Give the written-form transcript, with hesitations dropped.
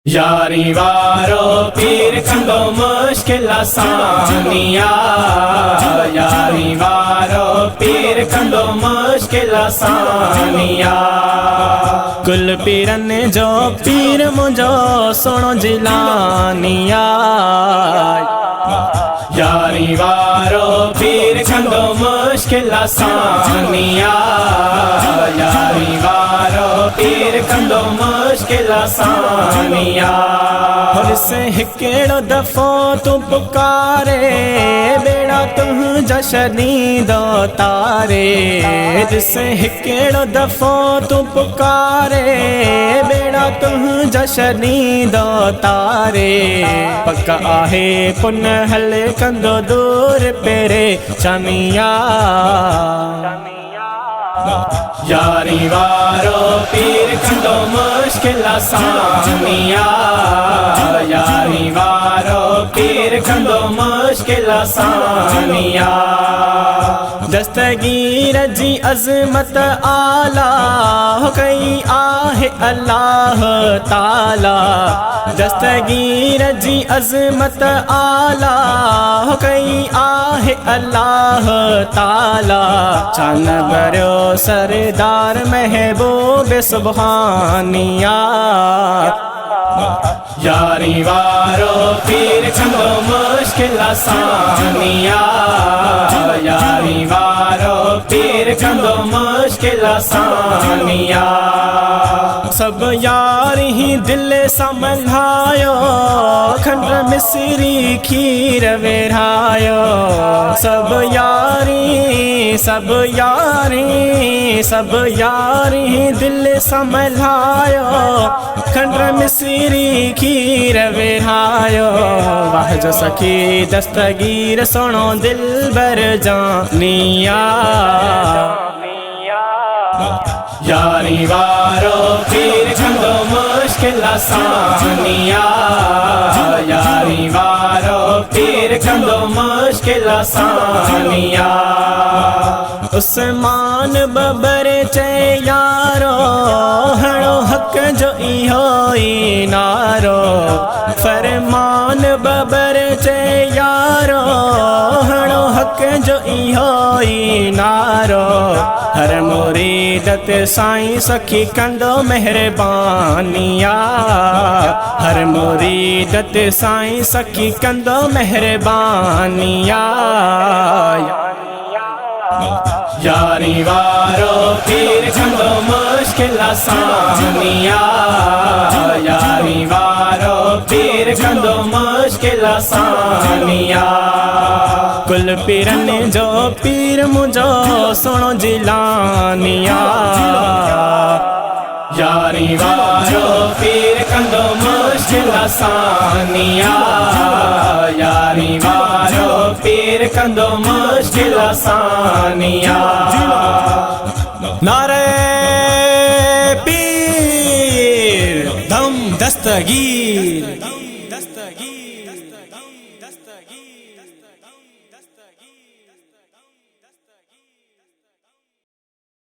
यारी वारो पीर कंदो मुश्किल आसानिया। यारी वारो पीर कंदो मुश्किल आसानिया। कुल पीरन जो पीर मुझो सुनो जिलानिया। यारी वारो पीर कंदो मुश्किल आसानिया। यारी वारो पीर कंदो मुश्किल आसानिया। और से हिकेड़ो दफो तू पुकारे बेड़ा तुह जशनी दो तारे। जिसे हिकेड़ो दफो तू पुकारे बेड़ा तुह जशनी दो तारे। पक्का आहे पुन हल कंदो दूर पेरे चमिया। यारी वारो पीर कंदो मुश्किल आसानिया। यारी वारो पीर कंदो मुश्किल आसानिया। दस्तगीर जी अज़मत आला हो कई आहे अल्लाह ताला। दस्तगीर जी अज़मत आला हो कई आहे अल्लाह ताला। चान बरो सरदार महबूब सुबहानिया। यारी वारो पीर कंदो मुश्किल आसानिया। यारी वारो पीर कंदो मुश्किल आसानिया। सब यार ही दिल समझायो खंड मिसरी खीर वेरायो। सब यारी सब यारी सब यारी दिल समझायो खंड मिसरी खीर वेरायो। वाह जो सखी दस्तगीर सुनो दिल बर जानिया। यारी वारो पीर कंदो मुश्किल आसानिया। यारी वारो पीर कंदो मुश्किल आसानिया। उस्मान बबर चे यारो हणो हक जो इहो ई नारो। फरमान बबर चे यारो हणो हक जो इहो ई नारो। हर मुरीदत साईं सखी कंदो मेहरबानिया। हर मुरीदत साईं सखी कंदो मेहरबानिया। यारी वारो पीर कंदो मुश्किल आसानिया। यारी वारो पीर कंदो मुश्किल आसानिया। कुल पीरन जो पीर मुझो सुनो जिलानिया। यारी वारो पीर कंदो मुश्किल आसानिया। यारी वारो पीर कंदो मुश्किल आसानिया। नारे पीर दम दस्तगीर।